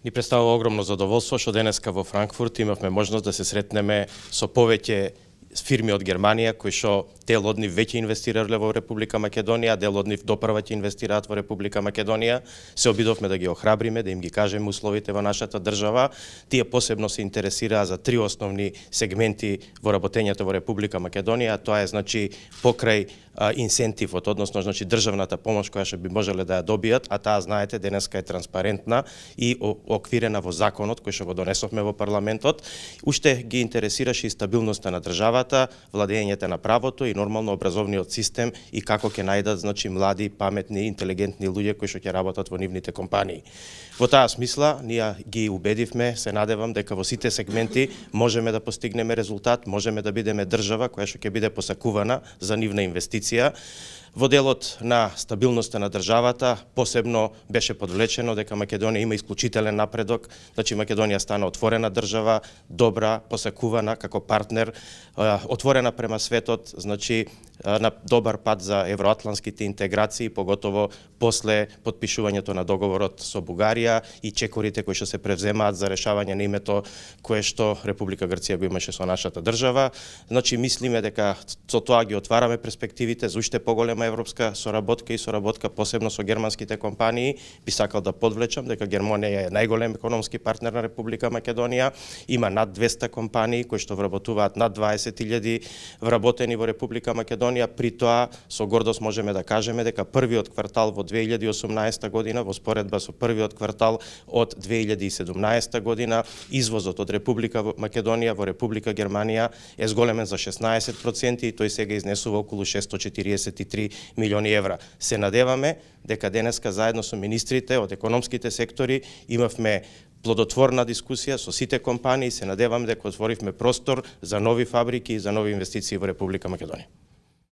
Ни представува огромно задоволство што денеска во Франкфурт имавме можност да се сретнеме со повеќе фирми од Германија кои што дел од нив веќе инвестирале во Република Македонија, дел од нив допрва ќе инвестираат во Република Македонија. Се обидовме да ги охрабриме, да им ги кажеме условите во нашата држава. Тие посебно се интересираа за три основни сегменти во работењето во Република Македонија. Тоа е значи покрај инсентивот, односно значи државната помош која што би можеле да ја добијат, а таа знаете денеска е транспарентна и оквирена во законот кој што го донесовме во парламентот. Уште ги интересираше и стабилноста на државата, владењето на правото и нормално образовниот систем и како ќе најдат значи млади, паметни, интелигентни луѓе кои што ќе работат во нивните компании. Во таа смисла ние ги убедивме, се надевам дека во сите сегменти можеме да постигнеме резултат, можеме да бидеме држава која што ќе биде посакувана за нивна инвестиција. Во делот на стабилноста на државата посебно беше подвлечено дека Македонија има исклучителен напредок, значи Македонија стана отворена држава, добра, посакувана како партнер, отворена према светот, значи на добар пат за евроатланските интеграции, поготово после потпишувањето на договорот со Бугарија и чекорите кои што се превземаат за решавање на името кое што Република Грција го имаше со нашата држава. Значи мислиме дека со тоа ги отвараме перспективите за уште поголема европска соработка и соработка посебно со германските компании. Би сакал да подвлечам дека Германија е најголем економски партнер на Република Македонија. Има над 200 компании кои што вработуваат над 20.000 вработени во Република Македонија. При тоа со гордост можеме да кажеме дека првиот квартал во 2018 година во споредба со првиот квартал од 2017 година извозот од Република Македонија во Република Германија е зголемен за 16% и тој сега изнесува околу 643 милиони евра. Се надеваме дека денеска заедно со министрите од економските сектори имавме плодотворна дискусија со сите компании. Се надевам дека отворивме простор за нови фабрики и за нови инвестиции во Република Македонија.